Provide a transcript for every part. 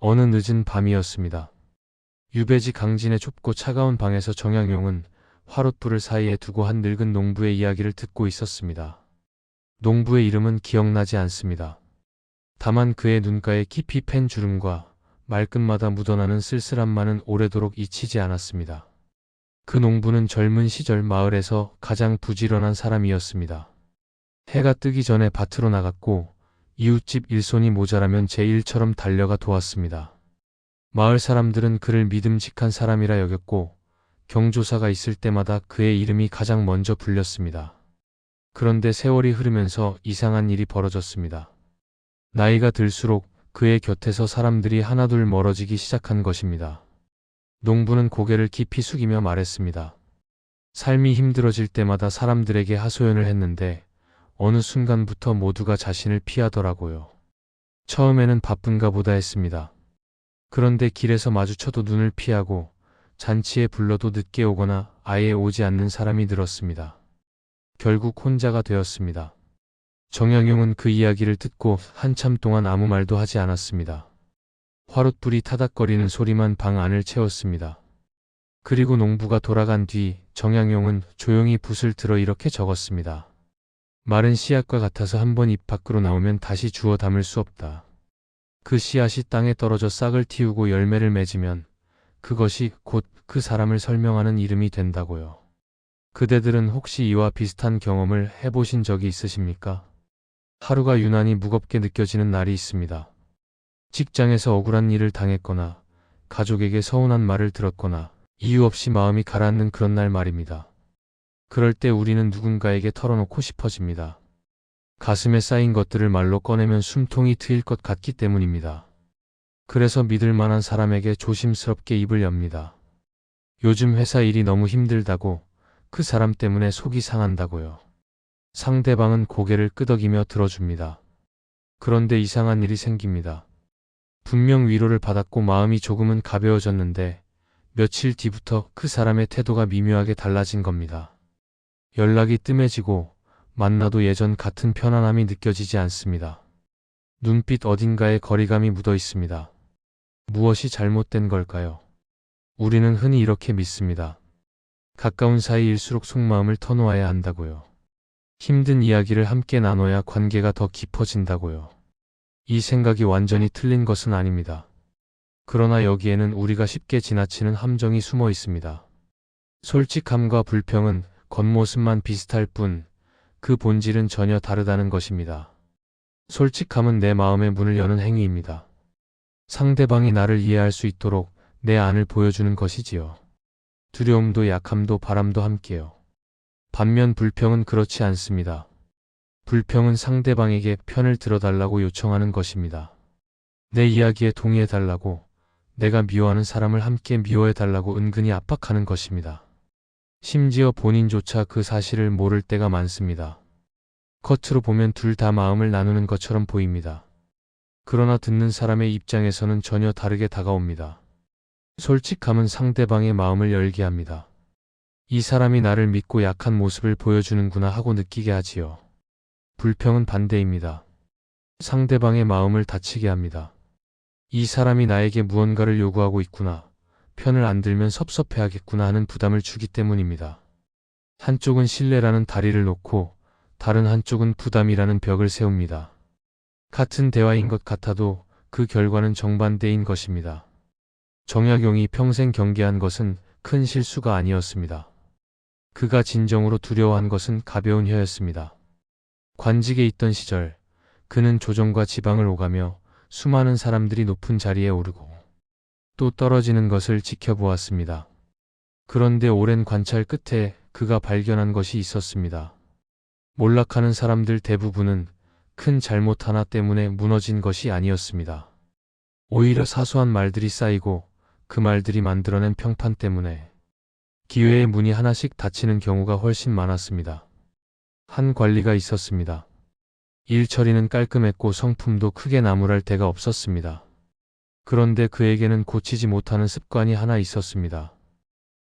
어느 늦은 밤이었습니다. 유배지 강진의 좁고 차가운 방에서 정약용은 화롯불을 사이에 두고 한 늙은 농부의 이야기를 듣고 있었습니다. 농부의 이름은 기억나지 않습니다. 다만 그의 눈가에 깊이 팬 주름과 말끝마다 묻어나는 쓸쓸함만은 오래도록 잊히지 않았습니다. 그 농부는 젊은 시절 마을에서 가장 부지런한 사람이었습니다. 해가 뜨기 전에 밭으로 나갔고 이웃집 일손이 모자라면 제1처럼 달려가 도왔습니다. 마을 사람들은 그를 믿음직한 사람이라 여겼고 경조사가 있을 때마다 그의 이름이 가장 먼저 불렸습니다. 그런데 세월이 흐르면서 이상한 일이 벌어졌습니다. 나이가 들수록 그의 곁에서 사람들이 하나둘 멀어지기 시작한 것입니다. 농부는 고개를 깊이 숙이며 말했습니다. 삶이 힘들어질 때마다 사람들에게 하소연을 했는데 어느 순간부터 모두가 자신을 피하더라고요. 처음에는 바쁜가 보다 했습니다. 그런데 길에서 마주쳐도 눈을 피하고 잔치에 불러도 늦게 오거나 아예 오지 않는 사람이 늘었습니다. 결국 혼자가 되었습니다. 정약용은 그 이야기를 듣고 한참 동안 아무 말도 하지 않았습니다. 화롯불이 타닥거리는 소리만 방 안을 채웠습니다. 그리고 농부가 돌아간 뒤 정약용은 조용히 붓을 들어 이렇게 적었습니다. 마른 씨앗과 같아서 한번 입 밖으로 나오면 다시 주워 담을 수 없다. 그 씨앗이 땅에 떨어져 싹을 틔우고 열매를 맺으면 그것이 곧 그 사람을 설명하는 이름이 된다고요. 그대들은 혹시 이와 비슷한 경험을 해보신 적이 있으십니까? 하루가 유난히 무겁게 느껴지는 날이 있습니다. 직장에서 억울한 일을 당했거나 가족에게 서운한 말을 들었거나 이유 없이 마음이 가라앉는 그런 날 말입니다. 그럴 때 우리는 누군가에게 털어놓고 싶어집니다. 가슴에 쌓인 것들을 말로 꺼내면 숨통이 트일 것 같기 때문입니다. 그래서 믿을 만한 사람에게 조심스럽게 입을 엽니다. 요즘 회사 일이 너무 힘들다고, 그 사람 때문에 속이 상한다고요. 상대방은 고개를 끄덕이며 들어줍니다. 그런데 이상한 일이 생깁니다. 분명 위로를 받았고 마음이 조금은 가벼워졌는데 며칠 뒤부터 그 사람의 태도가 미묘하게 달라진 겁니다. 연락이 뜸해지고 만나도 예전 같은 편안함이 느껴지지 않습니다. 눈빛 어딘가에 거리감이 묻어 있습니다. 무엇이 잘못된 걸까요? 우리는 흔히 이렇게 믿습니다. 가까운 사이일수록 속마음을 터놓아야 한다고요. 힘든 이야기를 함께 나눠야 관계가 더 깊어진다고요. 이 생각이 완전히 틀린 것은 아닙니다. 그러나 여기에는 우리가 쉽게 지나치는 함정이 숨어 있습니다. 솔직함과 불평은 겉모습만 비슷할 뿐 그 본질은 전혀 다르다는 것입니다. 솔직함은 내 마음의 문을 여는 행위입니다. 상대방이 나를 이해할 수 있도록 내 안을 보여주는 것이지요. 두려움도 약함도 바람도 함께요. 반면 불평은 그렇지 않습니다. 불평은 상대방에게 편을 들어달라고 요청하는 것입니다. 내 이야기에 동의해달라고, 내가 미워하는 사람을 함께 미워해달라고 은근히 압박하는 것입니다. 심지어 본인조차 그 사실을 모를 때가 많습니다. 겉으로 보면 둘 다 마음을 나누는 것처럼 보입니다. 그러나 듣는 사람의 입장에서는 전혀 다르게 다가옵니다. 솔직함은 상대방의 마음을 열게 합니다. 이 사람이 나를 믿고 약한 모습을 보여주는구나 하고 느끼게 하지요. 불평은 반대입니다. 상대방의 마음을 다치게 합니다. 이 사람이 나에게 무언가를 요구하고 있구나, 편을 안 들면 섭섭해하겠구나 하는 부담을 주기 때문입니다. 한쪽은 신뢰라는 다리를 놓고 다른 한쪽은 부담이라는 벽을 세웁니다. 같은 대화인 것 같아도 그 결과는 정반대인 것입니다. 정약용이 평생 경계한 것은 큰 실수가 아니었습니다. 그가 진정으로 두려워한 것은 가벼운 혀였습니다. 관직에 있던 시절, 그는 조정과 지방을 오가며 수많은 사람들이 높은 자리에 오르고 또 떨어지는 것을 지켜보았습니다. 그런데 오랜 관찰 끝에 그가 발견한 것이 있었습니다. 몰락하는 사람들 대부분은 큰 잘못 하나 때문에 무너진 것이 아니었습니다. 오히려 사소한 말들이 쌓이고 그 말들이 만들어낸 평판 때문에 기회의 문이 하나씩 닫히는 경우가 훨씬 많았습니다. 한 관리가 있었습니다. 일 처리는 깔끔했고 성품도 크게 나무랄 데가 없었습니다. 그런데 그에게는 고치지 못하는 습관이 하나 있었습니다.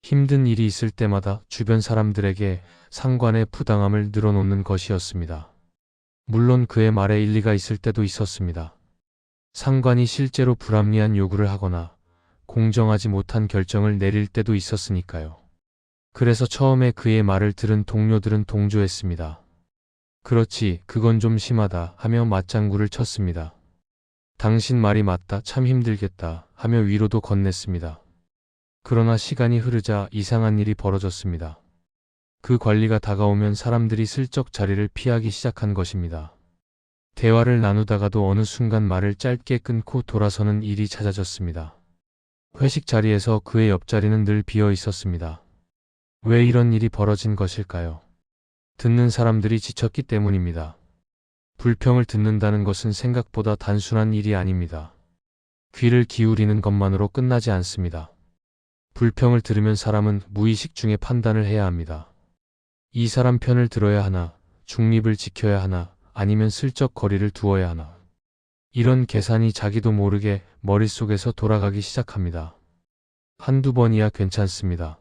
힘든 일이 있을 때마다 주변 사람들에게 상관의 부당함을 늘어놓는 것이었습니다. 물론 그의 말에 일리가 있을 때도 있었습니다. 상관이 실제로 불합리한 요구를 하거나 공정하지 못한 결정을 내릴 때도 있었으니까요. 그래서 처음에 그의 말을 들은 동료들은 동조했습니다. 그렇지, 그건 좀 심하다 하며 맞장구를 쳤습니다. 당신 말이 맞다, 참 힘들겠다 하며 위로도 건넸습니다. 그러나 시간이 흐르자 이상한 일이 벌어졌습니다. 그 관리가 다가오면 사람들이 슬쩍 자리를 피하기 시작한 것입니다. 대화를 나누다가도 어느 순간 말을 짧게 끊고 돌아서는 일이 잦아졌습니다. 회식 자리에서 그의 옆자리는 늘 비어 있었습니다. 왜 이런 일이 벌어진 것일까요? 듣는 사람들이 지쳤기 때문입니다. 불평을 듣는다는 것은 생각보다 단순한 일이 아닙니다. 귀를 기울이는 것만으로 끝나지 않습니다. 불평을 들으면 사람은 무의식 중에 판단을 해야 합니다. 이 사람 편을 들어야 하나, 중립을 지켜야 하나, 아니면 슬쩍 거리를 두어야 하나. 이런 계산이 자기도 모르게 머릿속에서 돌아가기 시작합니다. 한두 번이야 괜찮습니다.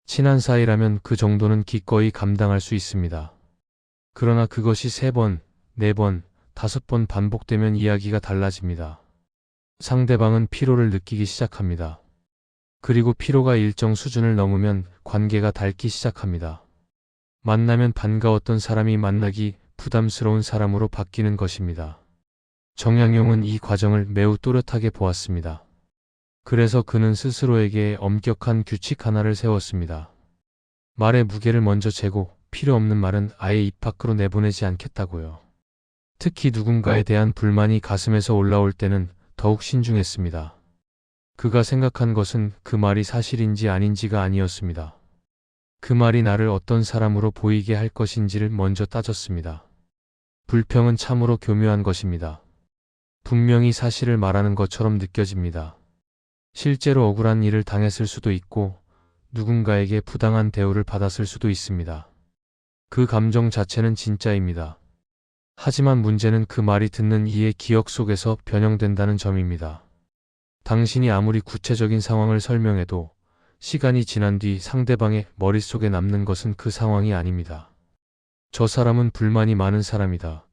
친한 사이라면 그 정도는 기꺼이 감당할 수 있습니다. 그러나 그것이 3번, 4번, 5번 반복되면 이야기가 달라집니다. 상대방은 피로를 느끼기 시작합니다. 그리고 피로가 일정 수준을 넘으면 관계가 닳기 시작합니다. 만나면 반가웠던 사람이 만나기 부담스러운 사람으로 바뀌는 것입니다. 정약용은 이 과정을 매우 또렷하게 보았습니다. 그래서 그는 스스로에게 엄격한 규칙 하나를 세웠습니다. 말의 무게를 먼저 재고 필요 없는 말은 아예 입 밖으로 내보내지 않겠다고요. 특히 누군가에 대한 불만이 가슴에서 올라올 때는 더욱 신중했습니다. 그가 생각한 것은 그 말이 사실인지 아닌지가 아니었습니다. 그 말이 나를 어떤 사람으로 보이게 할 것인지를 먼저 따졌습니다. 불평은 참으로 교묘한 것입니다. 분명히 사실을 말하는 것처럼 느껴집니다. 실제로 억울한 일을 당했을 수도 있고 누군가에게 부당한 대우를 받았을 수도 있습니다. 그 감정 자체는 진짜입니다. 하지만 문제는 그 말이 듣는 이의 기억 속에서 변형된다는 점입니다. 당신이 아무리 구체적인 상황을 설명해도 시간이 지난 뒤 상대방의 머릿속에 남는 것은 그 상황이 아닙니다. 저 사람은 불만이 많은 사람이다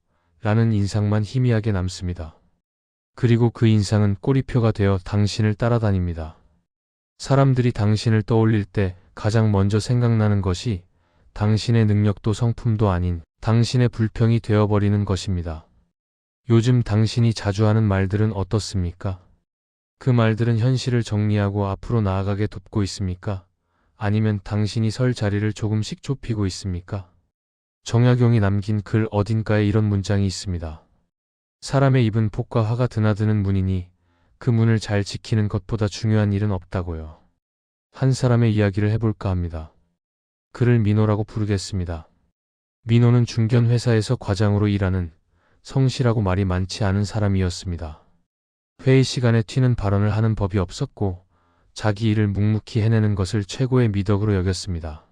라는 인상만 희미하게 남습니다. 그리고 그 인상은 꼬리표가 되어 당신을 따라다닙니다. 사람들이 당신을 떠올릴 때 가장 먼저 생각나는 것이 당신의 능력도 성품도 아닌 당신의 불평이 되어버리는 것입니다. 요즘 당신이 자주 하는 말들은 어떻습니까? 그 말들은 현실을 정리하고 앞으로 나아가게 돕고 있습니까? 아니면 당신이 설 자리를 조금씩 좁히고 있습니까? 정약용이 남긴 글 어딘가에 이런 문장이 있습니다. 사람의 입은 폭과 화가 드나드는 문이니 그 문을 잘 지키는 것보다 중요한 일은 없다고요. 한 사람의 이야기를 해볼까 합니다. 그를 민호라고 부르겠습니다. 민호는 중견 회사에서 과장으로 일하는 성실하고 말이 많지 않은 사람이었습니다. 회의 시간에 튀는 발언을 하는 법이 없었고 자기 일을 묵묵히 해내는 것을 최고의 미덕으로 여겼습니다.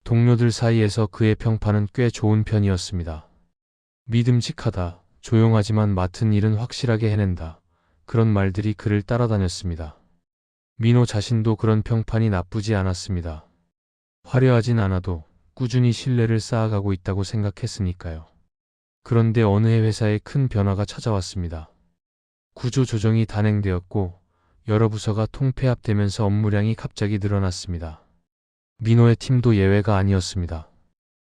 동료들 사이에서 그의 평판은 꽤 좋은 편이었습니다. 믿음직하다, 조용하지만 맡은 일은 확실하게 해낸다. 그런 말들이 그를 따라다녔습니다. 민호 자신도 그런 평판이 나쁘지 않았습니다. 화려하진 않아도 꾸준히 신뢰를 쌓아가고 있다고 생각했으니까요. 그런데 어느 해 회사에 큰 변화가 찾아왔습니다. 구조 조정이 단행되었고 여러 부서가 통폐합되면서 업무량이 갑자기 늘어났습니다. 민호의 팀도 예외가 아니었습니다.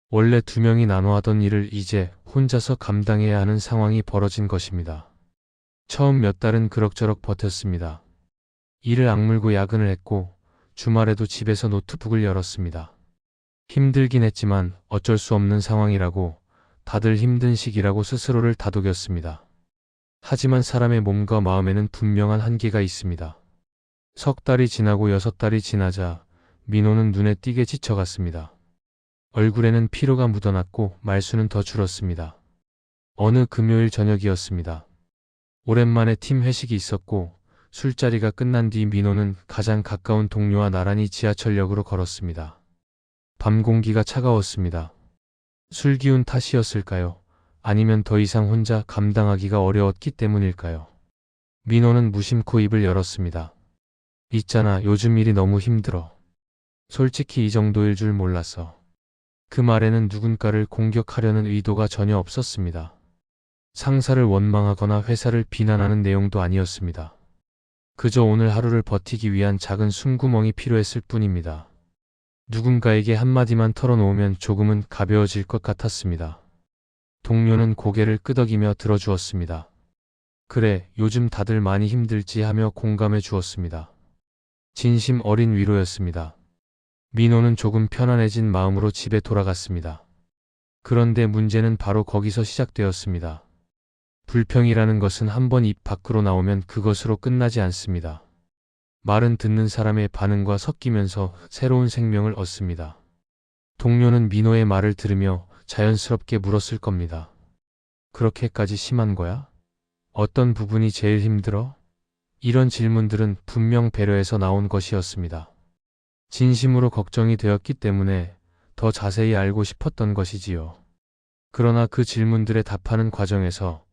원래 2명이 나눠 하던 일을 이제 혼자서 감당해야 하는 상황이 벌어진 것입니다. 처음 몇 달은 그럭저럭 버텼습니다. 일을 악물고 야근을 했고 주말에도 집에서 노트북을 열었습니다. 힘들긴 했지만 어쩔 수 없는 상황이라고, 다들 힘든 시기라고 스스로를 다독였습니다. 하지만 사람의 몸과 마음에는 분명한 한계가 있습니다. 석 달이 지나고 6달이 지나자 민호는 눈에 띄게 지쳐갔습니다. 얼굴에는 피로가 묻어났고 말수는 더 줄었습니다. 어느 금요일 저녁이었습니다. 오랜만에 팀 회식이 있었고 술자리가 끝난 뒤 민호는 가장 가까운 동료와 나란히 지하철역으로 걸었습니다. 밤 공기가 차가웠습니다. 술 기운 탓이었을까요? 아니면 더 이상 혼자 감당하기가 어려웠기 때문일까요? 민호는 무심코 입을 열었습니다. 있잖아, 요즘 일이 너무 힘들어. 솔직히 이 정도일 줄 몰랐어. 그 말에는 누군가를 공격하려는 의도가 전혀 없었습니다. 상사를 원망하거나 회사를 비난하는 내용도 아니었습니다. 그저 오늘 하루를 버티기 위한 작은 숨구멍이 필요했을 뿐입니다. 누군가에게 한마디만 털어놓으면 조금은 가벼워질 것 같았습니다. 동료는 고개를 끄덕이며 들어주었습니다. 그래, 요즘 다들 많이 힘들지 하며 공감해 주었습니다. 진심 어린 위로였습니다. 민호는 조금 편안해진 마음으로 집에 돌아갔습니다. 그런데 문제는 바로 거기서 시작되었습니다. 불평이라는 것은 한번 입 밖으로 나오면 그것으로 끝나지 않습니다. 말은 듣는 사람의 반응과 섞이면서 새로운 생명을 얻습니다. 동료는 민호의 말을 들으며 자연스럽게 물었을 겁니다. 그렇게까지 심한 거야? 어떤 부분이 제일 힘들어? 이런 질문들은 분명 배려에서 나온 것이었습니다. 진심으로 걱정이 되었기 때문에 더 자세히 알고 싶었던 것이지요. 그러나 그 질문들에 답하는 과정에서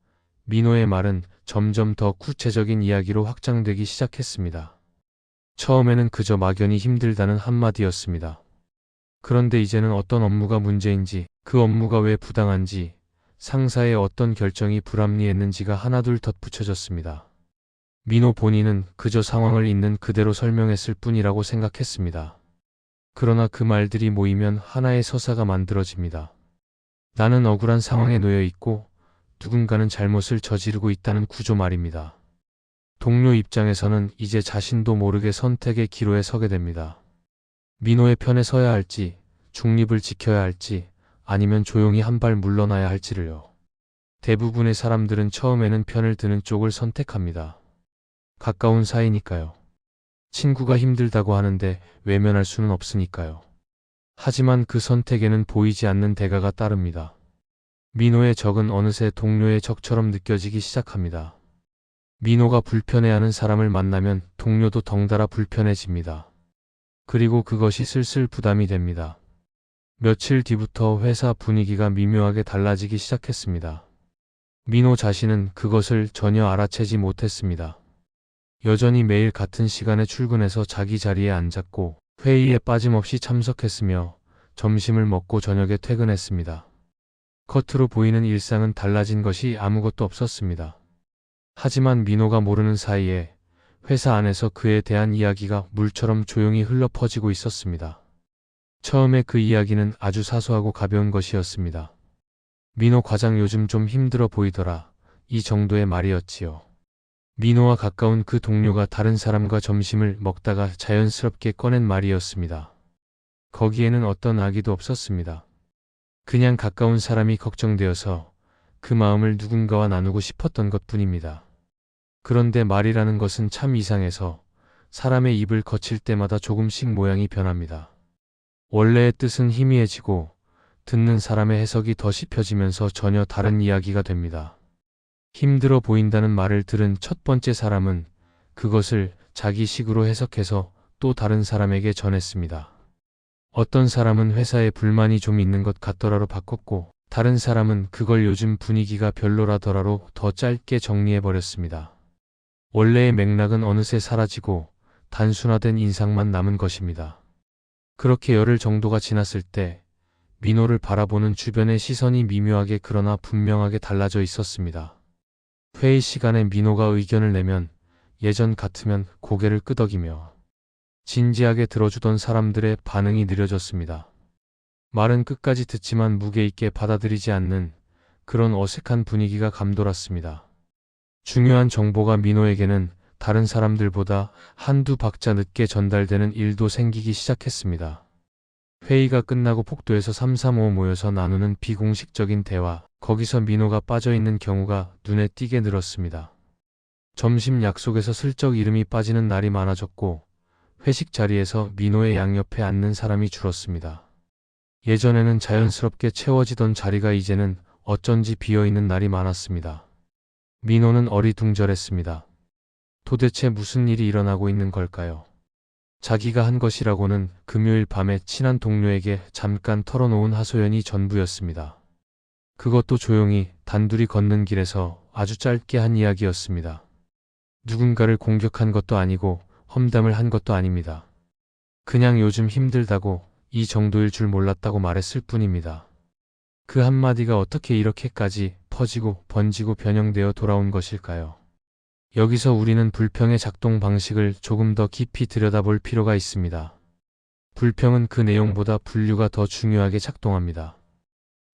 민호의 말은 점점 더 구체적인 이야기로 확장되기 시작했습니다. 처음에는 그저 막연히 힘들다는 한마디였습니다. 그런데 이제는 어떤 업무가 문제인지, 그 업무가 왜 부당한지, 상사의 어떤 결정이 불합리했는지가 하나둘 덧붙여졌습니다. 민호 본인은 그저 상황을 있는 그대로 설명했을 뿐이라고 생각했습니다. 그러나 그 말들이 모이면 하나의 서사가 만들어집니다. 나는 억울한 상황에 놓여 있고 누군가는 잘못을 저지르고 있다는 구조 말입니다. 동료 입장에서는 이제 자신도 모르게 선택의 기로에 서게 됩니다. 민호의 편에 서야 할지, 중립을 지켜야 할지, 아니면 조용히 한 발 물러나야 할지를요. 대부분의 사람들은 처음에는 편을 드는 쪽을 선택합니다. 가까운 사이니까요. 친구가 힘들다고 하는데 외면할 수는 없으니까요. 하지만 그 선택에는 보이지 않는 대가가 따릅니다. 민호의 적은 어느새 동료의 적처럼 느껴지기 시작합니다. 민호가 불편해하는 사람을 만나면 동료도 덩달아 불편해집니다. 그리고 그것이 슬슬 부담이 됩니다. 며칠 뒤부터 회사 분위기가 미묘하게 달라지기 시작했습니다. 민호 자신은 그것을 전혀 알아채지 못했습니다. 여전히 매일 같은 시간에 출근해서 자기 자리에 앉았고 회의에 빠짐없이 참석했으며 점심을 먹고 저녁에 퇴근했습니다. 겉으로 보이는 일상은 달라진 것이 아무것도 없었습니다. 하지만 민호가 모르는 사이에 회사 안에서 그에 대한 이야기가 물처럼 조용히 흘러 퍼지고 있었습니다. 처음에 그 이야기는 아주 사소하고 가벼운 것이었습니다. 민호 과장 요즘 좀 힘들어 보이더라. 이 정도의 말이었지요. 민호와 가까운 그 동료가 다른 사람과 점심을 먹다가 자연스럽게 꺼낸 말이었습니다. 거기에는 어떤 악의도 없었습니다. 그냥 가까운 사람이 걱정되어서 그 마음을 누군가와 나누고 싶었던 것뿐입니다. 그런데 말이라는 것은 참 이상해서 사람의 입을 거칠 때마다 조금씩 모양이 변합니다. 원래의 뜻은 희미해지고 듣는 사람의 해석이 더 씹혀지면서 전혀 다른 이야기가 됩니다. 힘들어 보인다는 말을 들은 첫 번째 사람은 그것을 자기식으로 해석해서 또 다른 사람에게 전했습니다. 어떤 사람은 회사에 불만이 좀 있는 것 같더라로 바꿨고, 다른 사람은 그걸 요즘 분위기가 별로라더라로 더 짧게 정리해버렸습니다. 원래의 맥락은 어느새 사라지고 단순화된 인상만 남은 것입니다. 그렇게 열흘 정도가 지났을 때 민호를 바라보는 주변의 시선이 미묘하게 그러나 분명하게 달라져 있었습니다. 회의 시간에 민호가 의견을 내면 예전 같으면 고개를 끄덕이며 진지하게 들어주던 사람들의 반응이 느려졌습니다. 말은 끝까지 듣지만 무게 있게 받아들이지 않는 그런 어색한 분위기가 감돌았습니다. 중요한 정보가 민호에게는 다른 사람들보다 한두 박자 늦게 전달되는 일도 생기기 시작했습니다. 회의가 끝나고 폭도에서 335 모여서 나누는 비공식적인 대화, 거기서 민호가 빠져있는 경우가 눈에 띄게 늘었습니다. 점심 약속에서 슬쩍 이름이 빠지는 날이 많아졌고 회식 자리에서 민호의 양옆에 앉는 사람이 줄었습니다. 예전에는 자연스럽게 채워지던 자리가 이제는 어쩐지 비어있는 날이 많았습니다. 민호는 어리둥절했습니다. 도대체 무슨 일이 일어나고 있는 걸까요? 자기가 한 것이라고는 금요일 밤에 친한 동료에게 잠깐 털어놓은 하소연이 전부였습니다. 그것도 조용히 단둘이 걷는 길에서 아주 짧게 한 이야기였습니다. 누군가를 공격한 것도 아니고 험담을 한 것도 아닙니다. 그냥 요즘 힘들다고 이 정도일 줄 몰랐다고 말했을 뿐입니다. 그 한마디가 어떻게 이렇게까지 퍼지고 번지고 변형되어 돌아온 것일까요? 여기서 우리는 불평의 작동 방식을 조금 더 깊이 들여다볼 필요가 있습니다. 불평은 그 내용보다 분류가 더 중요하게 작동합니다.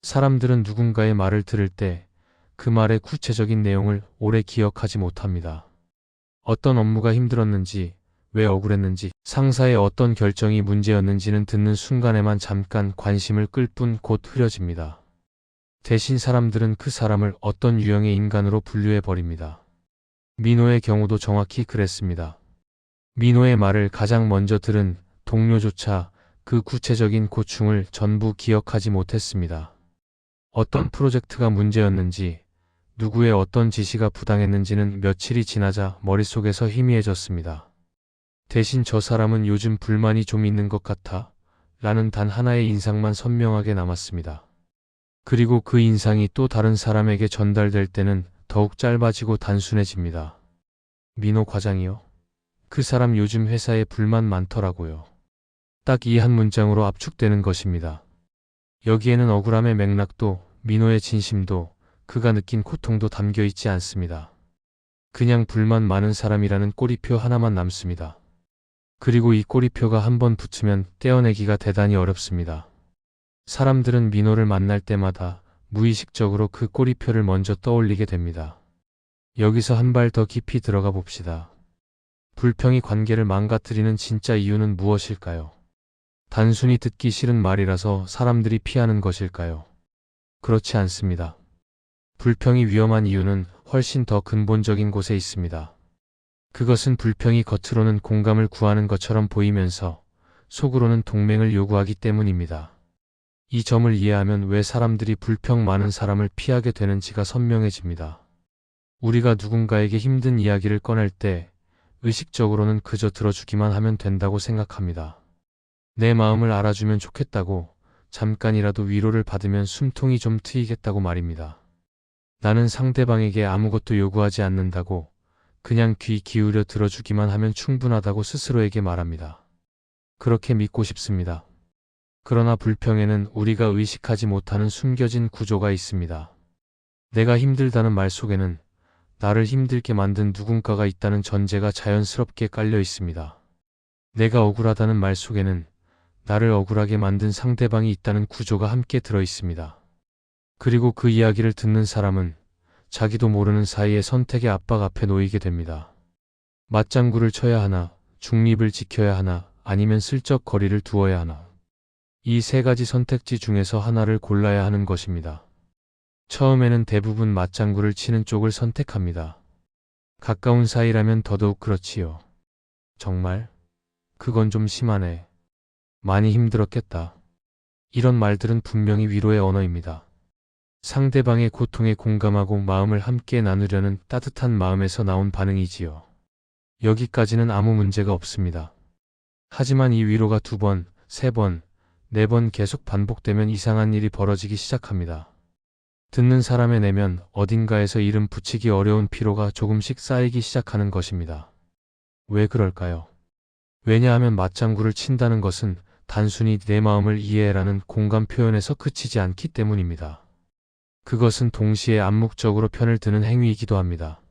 사람들은 누군가의 말을 들을 때 그 말의 구체적인 내용을 오래 기억하지 못합니다. 어떤 업무가 힘들었는지, 왜 억울했는지, 상사의 어떤 결정이 문제였는지는 듣는 순간에만 잠깐 관심을 끌 뿐 곧 흐려집니다. 대신 사람들은 그 사람을 어떤 유형의 인간으로 분류해 버립니다. 민호의 경우도 정확히 그랬습니다. 민호의 말을 가장 먼저 들은 동료조차 그 구체적인 고충을 전부 기억하지 못했습니다. 어떤 프로젝트가 문제였는지, 누구의 어떤 지시가 부당했는지는 며칠이 지나자 머릿속에서 희미해졌습니다. 대신 저 사람은 요즘 불만이 좀 있는 것 같아 라는 단 하나의 인상만 선명하게 남았습니다. 그리고 그 인상이 또 다른 사람에게 전달될 때는 더욱 짧아지고 단순해집니다. 민호 과장이요? 그 사람 요즘 회사에 불만 많더라고요. 딱 이 한 문장으로 압축되는 것입니다. 여기에는 억울함의 맥락도 민호의 진심도 그가 느낀 고통도 담겨 있지 않습니다. 그냥 불만 많은 사람이라는 꼬리표 하나만 남습니다. 그리고 이 꼬리표가 한번 붙으면 떼어내기가 대단히 어렵습니다. 사람들은 민호를 만날 때마다 무의식적으로 그 꼬리표를 먼저 떠올리게 됩니다. 여기서 한 발 더 깊이 들어가 봅시다. 불평이 관계를 망가뜨리는 진짜 이유는 무엇일까요? 단순히 듣기 싫은 말이라서 사람들이 피하는 것일까요? 그렇지 않습니다. 불평이 위험한 이유는 훨씬 더 근본적인 곳에 있습니다. 그것은 불평이 겉으로는 공감을 구하는 것처럼 보이면서 속으로는 동맹을 요구하기 때문입니다. 이 점을 이해하면 왜 사람들이 불평 많은 사람을 피하게 되는지가 선명해집니다. 우리가 누군가에게 힘든 이야기를 꺼낼 때 의식적으로는 그저 들어주기만 하면 된다고 생각합니다. 내 마음을 알아주면 좋겠다고, 잠깐이라도 위로를 받으면 숨통이 좀 트이겠다고 말입니다. 나는 상대방에게 아무것도 요구하지 않는다고, 그냥 귀 기울여 들어주기만 하면 충분하다고 스스로에게 말합니다. 그렇게 믿고 싶습니다. 그러나 불평에는 우리가 의식하지 못하는 숨겨진 구조가 있습니다. 내가 힘들다는 말 속에는 나를 힘들게 만든 누군가가 있다는 전제가 자연스럽게 깔려 있습니다. 내가 억울하다는 말 속에는 나를 억울하게 만든 상대방이 있다는 구조가 함께 들어 있습니다. 그리고 그 이야기를 듣는 사람은 자기도 모르는 사이에 선택의 압박 앞에 놓이게 됩니다. 맞장구를 쳐야 하나, 중립을 지켜야 하나, 아니면 슬쩍 거리를 두어야 하나. 이 세 가지 선택지 중에서 하나를 골라야 하는 것입니다. 처음에는 대부분 맞장구를 치는 쪽을 선택합니다. 가까운 사이라면 더더욱 그렇지요. 정말? 그건 좀 심하네. 많이 힘들었겠다. 이런 말들은 분명히 위로의 언어입니다. 상대방의 고통에 공감하고 마음을 함께 나누려는 따뜻한 마음에서 나온 반응이지요. 여기까지는 아무 문제가 없습니다. 하지만 이 위로가 2번, 3번, 4번 계속 반복되면 이상한 일이 벌어지기 시작합니다. 듣는 사람의 내면 어딘가에서 이름 붙이기 어려운 피로가 조금씩 쌓이기 시작하는 것입니다. 왜 그럴까요? 왜냐하면 맞장구를 친다는 것은 단순히 내 마음을 이해해라는 공감 표현에서 그치지 않기 때문입니다. 그것은 동시에 암묵적으로 편을 드는 행위이기도 합니다.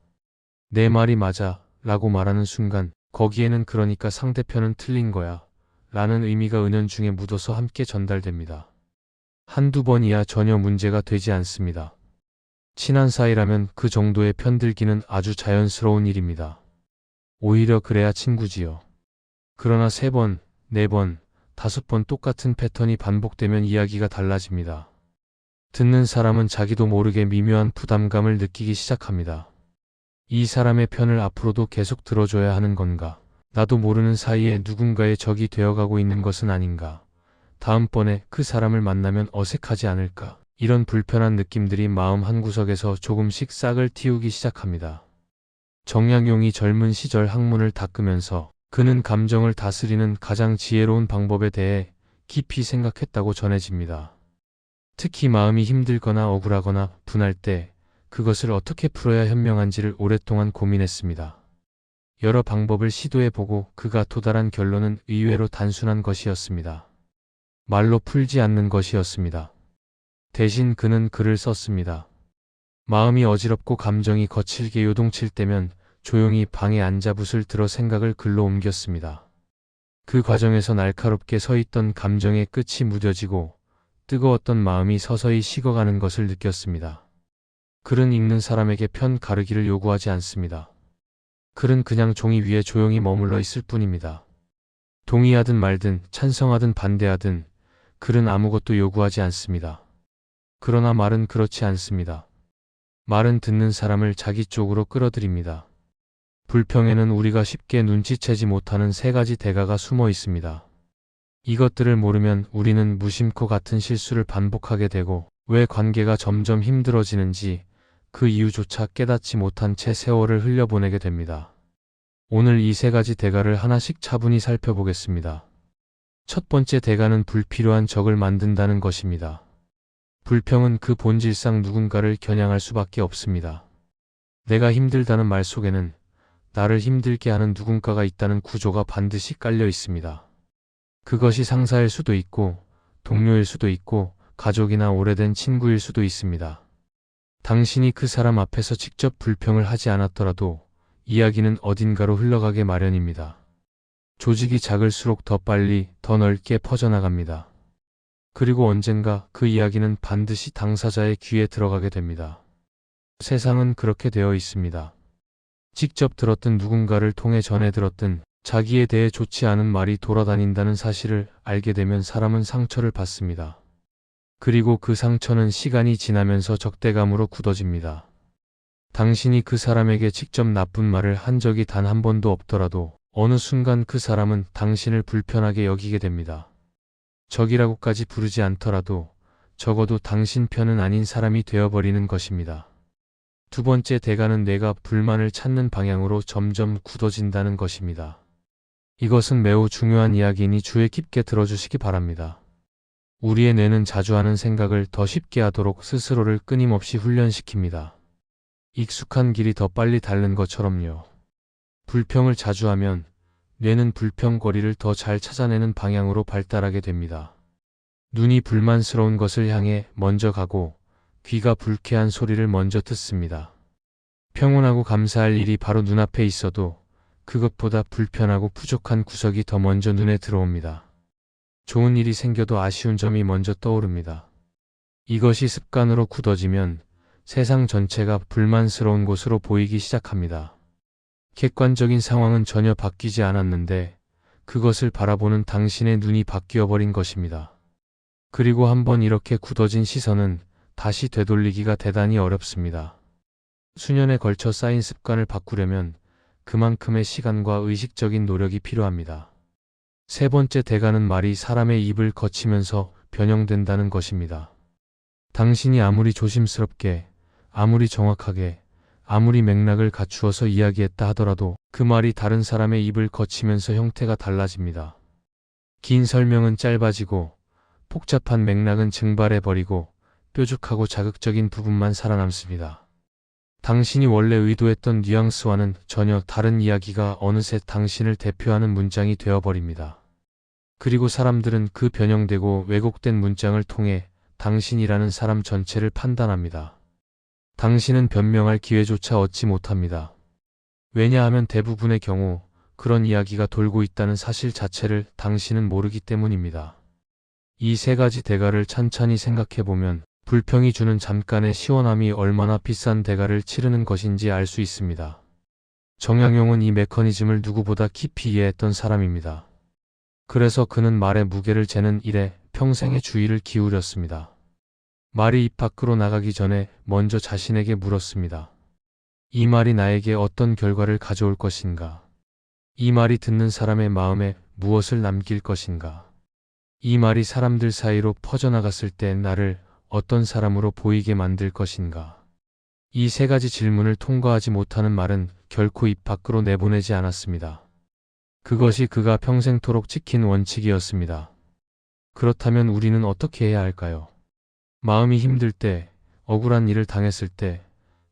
내 말이 맞아 라고 말하는 순간 거기에는 그러니까 상대편은 틀린 거야 라는 의미가 은연중에 묻어서 함께 전달됩니다. 한두 번이야 전혀 문제가 되지 않습니다. 친한 사이라면 그 정도의 편들기는 아주 자연스러운 일입니다. 오히려 그래야 친구지요. 그러나 3번, 4번, 5번 똑같은 패턴이 반복되면 이야기가 달라집니다. 듣는 사람은 자기도 모르게 미묘한 부담감을 느끼기 시작합니다. 이 사람의 편을 앞으로도 계속 들어줘야 하는 건가? 나도 모르는 사이에 누군가의 적이 되어가고 있는 것은 아닌가? 다음번에 그 사람을 만나면 어색하지 않을까? 이런 불편한 느낌들이 마음 한구석에서 조금씩 싹을 틔우기 시작합니다. 정약용이 젊은 시절 학문을 닦으면서 그는 감정을 다스리는 가장 지혜로운 방법에 대해 깊이 생각했다고 전해집니다. 특히 마음이 힘들거나 억울하거나 분할 때 그것을 어떻게 풀어야 현명한지를 오랫동안 고민했습니다. 여러 방법을 시도해보고 그가 도달한 결론은 의외로 단순한 것이었습니다. 말로 풀지 않는 것이었습니다. 대신 그는 글을 썼습니다. 마음이 어지럽고 감정이 거칠게 요동칠 때면 조용히 방에 앉아 붓을 들어 생각을 글로 옮겼습니다. 그 과정에서 날카롭게 서 있던 감정의 끝이 무뎌지고 뜨거웠던 마음이 서서히 식어가는 것을 느꼈습니다. 글은 읽는 사람에게 편 가르기를 요구하지 않습니다. 글은 그냥 종이 위에 조용히 머물러 있을 뿐입니다. 동의하든 말든 찬성하든 반대하든 글은 아무것도 요구하지 않습니다. 그러나 말은 그렇지 않습니다. 말은 듣는 사람을 자기 쪽으로 끌어들입니다. 불평에는 우리가 쉽게 눈치채지 못하는 세 가지 대가가 숨어 있습니다. 이것들을 모르면 우리는 무심코 같은 실수를 반복하게 되고 왜 관계가 점점 힘들어지는지 그 이유조차 깨닫지 못한 채 세월을 흘려보내게 됩니다. 오늘 이 세 가지 대가를 하나씩 차분히 살펴보겠습니다. 첫 번째 대가는 불필요한 적을 만든다는 것입니다. 불평은 그 본질상 누군가를 겨냥할 수밖에 없습니다. 내가 힘들다는 말 속에는 나를 힘들게 하는 누군가가 있다는 구조가 반드시 깔려 있습니다. 그것이 상사일 수도 있고 동료일 수도 있고 가족이나 오래된 친구일 수도 있습니다. 당신이 그 사람 앞에서 직접 불평을 하지 않았더라도 이야기는 어딘가로 흘러가게 마련입니다. 조직이 작을수록 더 빨리, 더 넓게 퍼져나갑니다. 그리고 언젠가 그 이야기는 반드시 당사자의 귀에 들어가게 됩니다. 세상은 그렇게 되어 있습니다. 직접 들었든 누군가를 통해 전해 들었든 자기에 대해 좋지 않은 말이 돌아다닌다는 사실을 알게 되면 사람은 상처를 받습니다. 그리고 그 상처는 시간이 지나면서 적대감으로 굳어집니다. 당신이 그 사람에게 직접 나쁜 말을 한 적이 단 한 번도 없더라도 어느 순간 그 사람은 당신을 불편하게 여기게 됩니다. 적이라고까지 부르지 않더라도 적어도 당신 편은 아닌 사람이 되어버리는 것입니다. 두 번째 대가는 뇌가 불만을 찾는 방향으로 점점 굳어진다는 것입니다. 이것은 매우 중요한 이야기이니 주의 깊게 들어주시기 바랍니다. 우리의 뇌는 자주 하는 생각을 더 쉽게 하도록 스스로를 끊임없이 훈련시킵니다. 익숙한 길이 더 빨리 닳는 것처럼요. 불평을 자주 하면 뇌는 불평거리를 더 잘 찾아내는 방향으로 발달하게 됩니다. 눈이 불만스러운 것을 향해 먼저 가고 귀가 불쾌한 소리를 먼저 듣습니다. 평온하고 감사할 일이 바로 눈앞에 있어도 그것보다 불편하고 부족한 구석이 더 먼저 눈에 들어옵니다. 좋은 일이 생겨도 아쉬운 점이 먼저 떠오릅니다. 이것이 습관으로 굳어지면 세상 전체가 불만스러운 곳으로 보이기 시작합니다. 객관적인 상황은 전혀 바뀌지 않았는데 그것을 바라보는 당신의 눈이 바뀌어버린 것입니다. 그리고 한번 이렇게 굳어진 시선은 다시 되돌리기가 대단히 어렵습니다. 수년에 걸쳐 쌓인 습관을 바꾸려면 그만큼의 시간과 의식적인 노력이 필요합니다. 세 번째 대가는 말이 사람의 입을 거치면서 변형된다는 것입니다. 당신이 아무리 조심스럽게, 아무리 정확하게, 아무리 맥락을 갖추어서 이야기했다 하더라도 그 말이 다른 사람의 입을 거치면서 형태가 달라집니다. 긴 설명은 짧아지고 복잡한 맥락은 증발해버리고 뾰족하고 자극적인 부분만 살아남습니다. 당신이 원래 의도했던 뉘앙스와는 전혀 다른 이야기가 어느새 당신을 대표하는 문장이 되어버립니다. 그리고 사람들은 그 변형되고 왜곡된 문장을 통해 당신이라는 사람 전체를 판단합니다. 당신은 변명할 기회조차 얻지 못합니다. 왜냐하면 대부분의 경우 그런 이야기가 돌고 있다는 사실 자체를 당신은 모르기 때문입니다. 이 세 가지 대가를 찬찬히 생각해보면 불평이 주는 잠깐의 시원함이 얼마나 비싼 대가를 치르는 것인지 알 수 있습니다. 정약용은 이 메커니즘을 누구보다 깊이 이해했던 사람입니다. 그래서 그는 말의 무게를 재는 일에 평생의 주의를 기울였습니다. 말이 입 밖으로 나가기 전에 먼저 자신에게 물었습니다. 이 말이 나에게 어떤 결과를 가져올 것인가? 이 말이 듣는 사람의 마음에 무엇을 남길 것인가? 이 말이 사람들 사이로 퍼져나갔을 때 나를 어떤 사람으로 보이게 만들 것인가? 이 세 가지 질문을 통과하지 못하는 말은 결코 입 밖으로 내보내지 않았습니다. 그것이 그가 평생토록 지킨 원칙이었습니다. 그렇다면 우리는 어떻게 해야 할까요? 마음이 힘들 때, 억울한 일을 당했을 때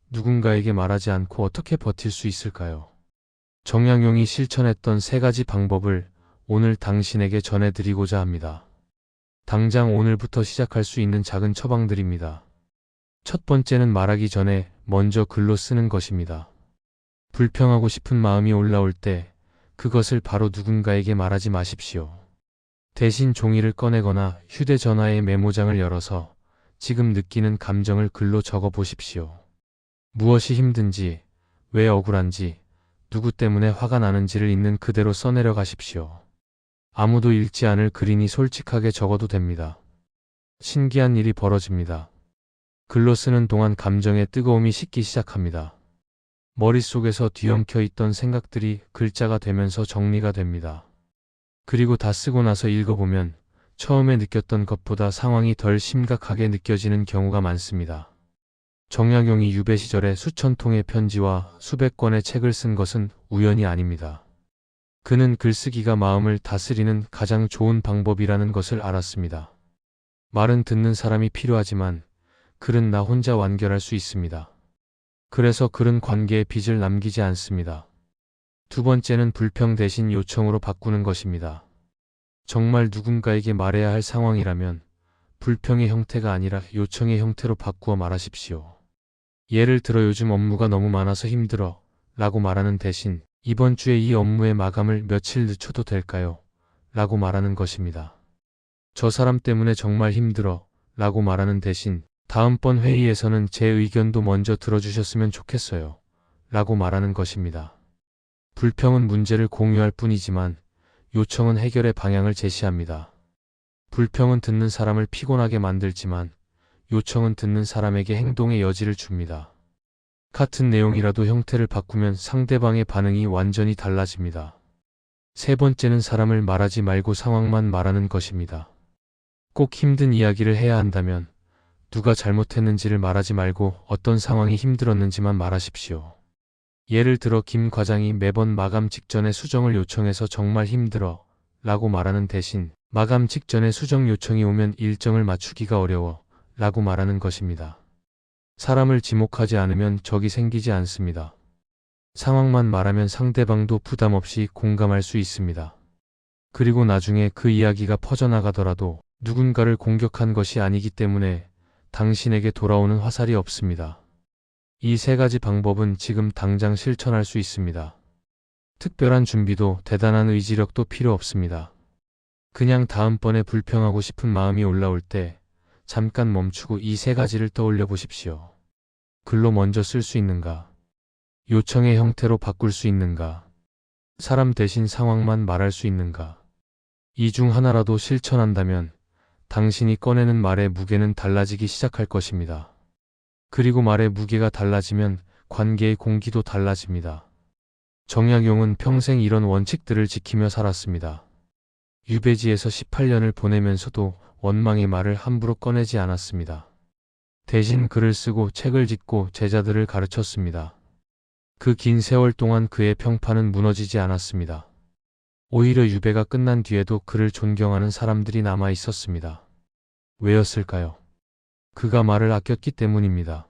누군가에게 말하지 않고 어떻게 버틸 수 있을까요? 정약용이 실천했던 세 가지 방법을 오늘 당신에게 전해드리고자 합니다. 당장 오늘부터 시작할 수 있는 작은 처방들입니다. 첫 번째는 말하기 전에 먼저 글로 쓰는 것입니다. 불평하고 싶은 마음이 올라올 때 그것을 바로 누군가에게 말하지 마십시오. 대신 종이를 꺼내거나 휴대전화의 메모장을 열어서 지금 느끼는 감정을 글로 적어 보십시오. 무엇이 힘든지, 왜 억울한지, 누구 때문에 화가 나는지를 있는 그대로 써내려 가십시오. 아무도 읽지 않을 글이니 솔직하게 적어도 됩니다. 신기한 일이 벌어집니다. 글로 쓰는 동안 감정의 뜨거움이 식기 시작합니다. 머릿속에서 뒤엉켜 있던 생각들이 글자가 되면서 정리가 됩니다. 그리고 다 쓰고 나서 읽어보면 처음에 느꼈던 것보다 상황이 덜 심각하게 느껴지는 경우가 많습니다. 정약용이 유배 시절에 수천 통의 편지와 수백 권의 책을 쓴 것은 우연이 아닙니다. 그는 글쓰기가 마음을 다스리는 가장 좋은 방법이라는 것을 알았습니다. 말은 듣는 사람이 필요하지만 글은 나 혼자 완결할 수 있습니다. 그래서 글은 관계에 빚을 남기지 않습니다. 두 번째는 불평 대신 요청으로 바꾸는 것입니다. 정말 누군가에게 말해야 할 상황이라면 불평의 형태가 아니라 요청의 형태로 바꾸어 말하십시오. 예를 들어 요즘 업무가 너무 많아서 힘들어 라고 말하는 대신 이번 주에 이 업무의 마감을 며칠 늦춰도 될까요? 라고 말하는 것입니다. 저 사람 때문에 정말 힘들어 라고 말하는 대신 다음번 회의에서는 제 의견도 먼저 들어주셨으면 좋겠어요 라고 말하는 것입니다. 불평은 문제를 공유할 뿐이지만 요청은 해결의 방향을 제시합니다. 불평은 듣는 사람을 피곤하게 만들지만 요청은 듣는 사람에게 행동의 여지를 줍니다. 같은 내용이라도 형태를 바꾸면 상대방의 반응이 완전히 달라집니다. 세 번째는 사람을 말하지 말고 상황만 말하는 것입니다. 꼭 힘든 이야기를 해야 한다면 누가 잘못했는지를 말하지 말고 어떤 상황이 힘들었는지만 말하십시오. 예를 들어 김 과장이 매번 마감 직전에 수정을 요청해서 정말 힘들어 라고 말하는 대신 마감 직전에 수정 요청이 오면 일정을 맞추기가 어려워 라고 말하는 것입니다. 사람을 지목하지 않으면 적이 생기지 않습니다. 상황만 말하면 상대방도 부담 없이 공감할 수 있습니다. 그리고 나중에 그 이야기가 퍼져나가더라도 누군가를 공격한 것이 아니기 때문에 당신에게 돌아오는 화살이 없습니다. 이 세 가지 방법은 지금 당장 실천할 수 있습니다. 특별한 준비도 대단한 의지력도 필요 없습니다. 그냥 다음번에 불평하고 싶은 마음이 올라올 때 잠깐 멈추고 이 세 가지를 떠올려 보십시오. 글로 먼저 쓸 수 있는가? 요청의 형태로 바꿀 수 있는가? 사람 대신 상황만 말할 수 있는가? 이 중 하나라도 실천한다면 당신이 꺼내는 말의 무게는 달라지기 시작할 것입니다. 그리고 말의 무게가 달라지면 관계의 공기도 달라집니다. 정약용은 평생 이런 원칙들을 지키며 살았습니다. 유배지에서 18년을 보내면서도 원망의 말을 함부로 꺼내지 않았습니다. 대신 글을 쓰고 책을 짓고 제자들을 가르쳤습니다. 그 긴 세월 동안 그의 평판은 무너지지 않았습니다. 오히려 유배가 끝난 뒤에도 그를 존경하는 사람들이 남아 있었습니다. 왜였을까요? 그가 말을 아꼈기 때문입니다.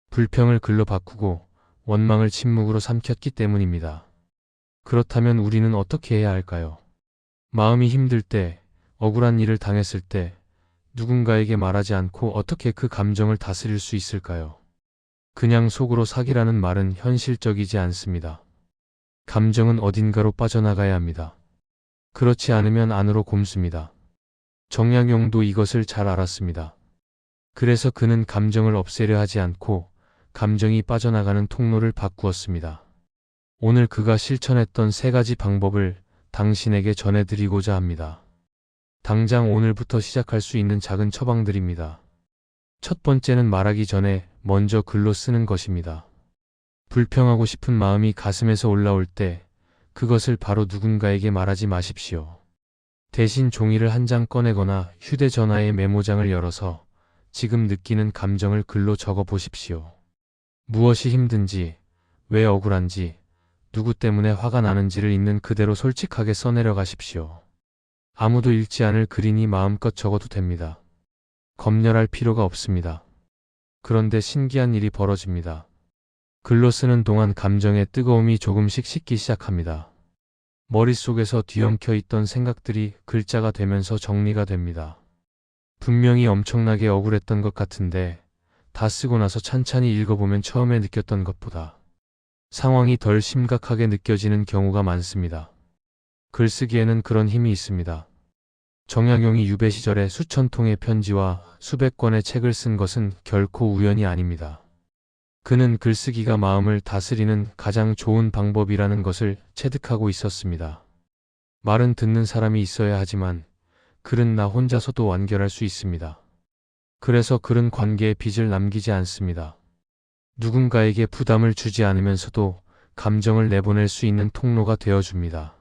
불평을 글로 바꾸고 원망을 침묵으로 삼켰기 때문입니다. 그렇다면 우리는 어떻게 해야 할까요? 마음이 힘들 때, 억울한 일을 당했을 때 누군가에게 말하지 않고 어떻게 그 감정을 다스릴 수 있을까요? 그냥 속으로 사기라는 말은 현실적이지 않습니다. 감정은 어딘가로 빠져나가야 합니다. 그렇지 않으면 안으로 굼습니다. 정약용도 이것을 잘 알았습니다. 그래서 그는 감정을 없애려 하지 않고 감정이 빠져나가는 통로를 바꾸었습니다. 오늘 그가 실천했던 세 가지 방법을 당신에게 전해드리고자 합니다. 당장 오늘부터 시작할 수 있는 작은 처방들입니다. 첫 번째는 말하기 전에 먼저 글로 쓰는 것입니다. 불평하고 싶은 마음이 가슴에서 올라올 때 그것을 바로 누군가에게 말하지 마십시오. 대신 종이를 한 장 꺼내거나 휴대전화의 메모장을 열어서 지금 느끼는 감정을 글로 적어 보십시오. 무엇이 힘든지, 왜 억울한지, 누구 때문에 화가 나는지를 있는 그대로 솔직하게 써내려 가십시오. 아무도 읽지 않을 글이니 마음껏 적어도 됩니다. 검열할 필요가 없습니다. 그런데 신기한 일이 벌어집니다. 글로 쓰는 동안 감정의 뜨거움이 조금씩 식기 시작합니다. 머릿속에서 뒤엉켜 있던 생각들이 글자가 되면서 정리가 됩니다. 분명히 엄청나게 억울했던 것 같은데 다 쓰고 나서 찬찬히 읽어보면 처음에 느꼈던 것보다 상황이 덜 심각하게 느껴지는 경우가 많습니다. 글쓰기에는 그런 힘이 있습니다. 정약용이 유배 시절에 수천 통의 편지와 수백 권의 책을 쓴 것은 결코 우연이 아닙니다. 그는 글쓰기가 마음을 다스리는 가장 좋은 방법이라는 것을 체득하고 있었습니다. 말은 듣는 사람이 있어야 하지만 글은 나 혼자서도 완결할 수 있습니다. 그래서 글은 관계에 빚을 남기지 않습니다. 누군가에게 부담을 주지 않으면서도 감정을 내보낼 수 있는 통로가 되어줍니다.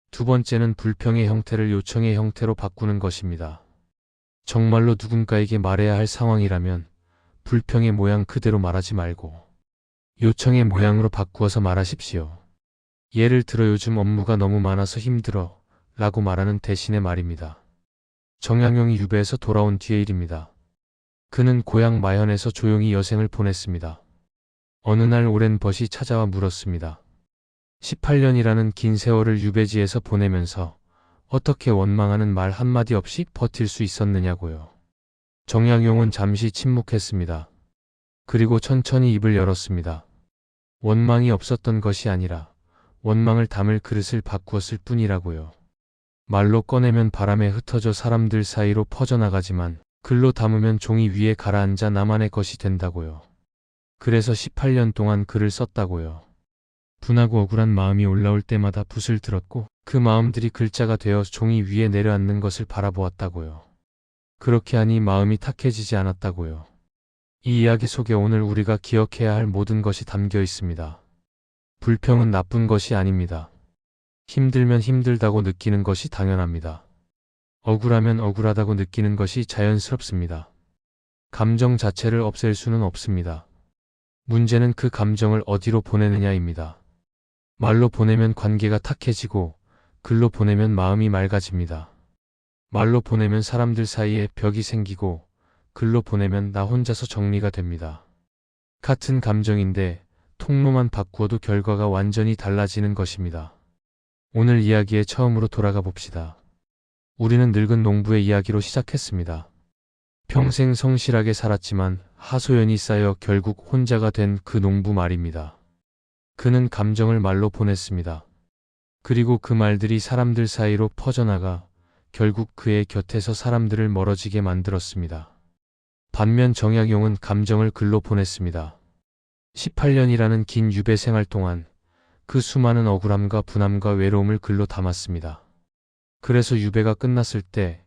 두 번째는 불평의 형태를 요청의 형태로 바꾸는 것입니다. 정말로 누군가에게 말해야 할 상황이라면 불평의 모양 그대로 말하지 말고 요청의 모양으로 바꾸어서 말하십시오. 예를 들어 요즘 업무가 너무 많아서 힘들어 라고 말하는 대신의 말입니다. 정약용이 유배에서 돌아온 뒤의 일입니다. 그는 고향 마현에서 조용히 여생을 보냈습니다. 어느 날 오랜 벗이 찾아와 물었습니다. 18년이라는 긴 세월을 유배지에서 보내면서 어떻게 원망하는 말 한마디 없이 버틸 수 있었느냐고요. 정약용은 잠시 침묵했습니다. 그리고 천천히 입을 열었습니다. 원망이 없었던 것이 아니라 원망을 담을 그릇을 바꾸었을 뿐이라고요. 말로 꺼내면 바람에 흩어져 사람들 사이로 퍼져나가지만 글로 담으면 종이 위에 가라앉아 나만의 것이 된다고요. 그래서 18년 동안 글을 썼다고요. 분하고 억울한 마음이 올라올 때마다 붓을 들었고 그 마음들이 글자가 되어 종이 위에 내려앉는 것을 바라보았다고요. 그렇게 하니 마음이 탁해지지 않았다고요. 이 이야기 속에 오늘 우리가 기억해야 할 모든 것이 담겨 있습니다. 불평은 나쁜 것이 아닙니다. 힘들면 힘들다고 느끼는 것이 당연합니다. 억울하면 억울하다고 느끼는 것이 자연스럽습니다. 감정 자체를 없앨 수는 없습니다. 문제는 그 감정을 어디로 보내느냐입니다. 말로 보내면 관계가 탁해지고 글로 보내면 마음이 맑아집니다. 말로 보내면 사람들 사이에 벽이 생기고 글로 보내면 나 혼자서 정리가 됩니다. 같은 감정인데 통로만 바꾸어도 결과가 완전히 달라지는 것입니다. 오늘 이야기에 처음으로 돌아가 봅시다. 우리는 늙은 농부의 이야기로 시작했습니다. 평생 성실하게 살았지만 하소연이 쌓여 결국 혼자가 된 그 농부 말입니다. 그는 감정을 말로 보냈습니다. 그리고 그 말들이 사람들 사이로 퍼져나가 결국 그의 곁에서 사람들을 멀어지게 만들었습니다. 반면 정약용은 감정을 글로 보냈습니다. 18년이라는 긴 유배 생활 동안 그 수많은 억울함과 분함과 외로움을 글로 담았습니다. 그래서 유배가 끝났을 때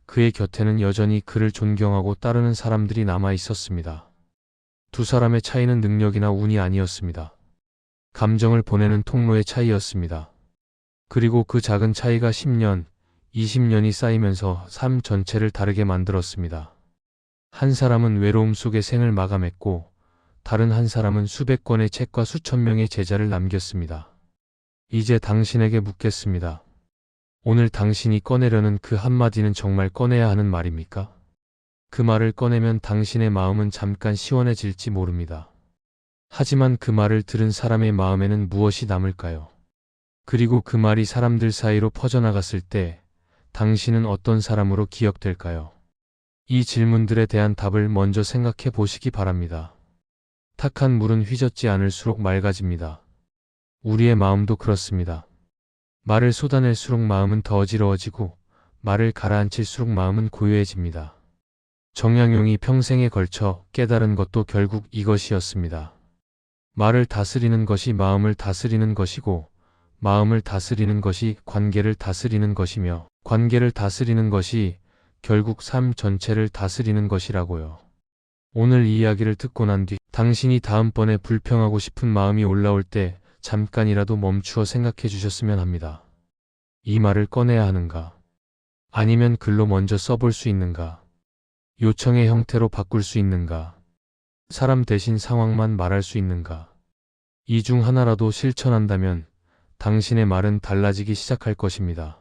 그의 곁에는 여전히 그를 존경하고 따르는 사람들이 남아 있었습니다. 두 사람의 차이는 능력이나 운이 아니었습니다. 감정을 보내는 통로의 차이였습니다. 그리고 그 작은 차이가 10년, 20년이 쌓이면서 삶 전체를 다르게 만들었습니다. 한 사람은 외로움 속에 생을 마감했고 다른 한 사람은 수백 권의 책과 수천 명의 제자를 남겼습니다. 이제 당신에게 묻겠습니다. 오늘 당신이 꺼내려는 그 한마디는 정말 꺼내야 하는 말입니까? 그 말을 꺼내면 당신의 마음은 잠깐 시원해질지 모릅니다. 하지만 그 말을 들은 사람의 마음에는 무엇이 남을까요? 그리고 그 말이 사람들 사이로 퍼져나갔을 때 당신은 어떤 사람으로 기억될까요? 이 질문들에 대한 답을 먼저 생각해 보시기 바랍니다. 탁한 물은 휘젓지 않을수록 맑아집니다. 우리의 마음도 그렇습니다. 말을 쏟아낼수록 마음은 더 어지러워지고 말을 가라앉힐수록 마음은 고요해집니다. 정약용이 평생에 걸쳐 깨달은 것도 결국 이것이었습니다. 말을 다스리는 것이 마음을 다스리는 것이고 마음을 다스리는 것이 관계를 다스리는 것이며 관계를 다스리는 것이 결국 삶 전체를 다스리는 것이라고요. 오늘 이 이야기를 듣고 난 뒤 당신이 다음번에 불평하고 싶은 마음이 올라올 때 잠깐이라도 멈추어 생각해 주셨으면 합니다. 이 말을 꺼내야 하는가? 아니면 글로 먼저 써볼 수 있는가? 요청의 형태로 바꿀 수 있는가? 사람 대신 상황만 말할 수 있는가? 이 중 하나라도 실천한다면 당신의 말은 달라지기 시작할 것입니다.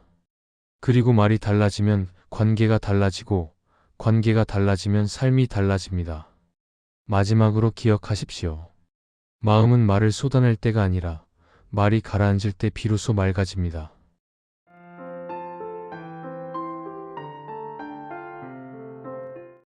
그리고 말이 달라지면 관계가 달라지고 관계가 달라지면 삶이 달라집니다. 마지막으로 기억하십시오. 마음은 말을 쏟아낼 때가 아니라 말이 가라앉을 때 비로소 맑아집니다.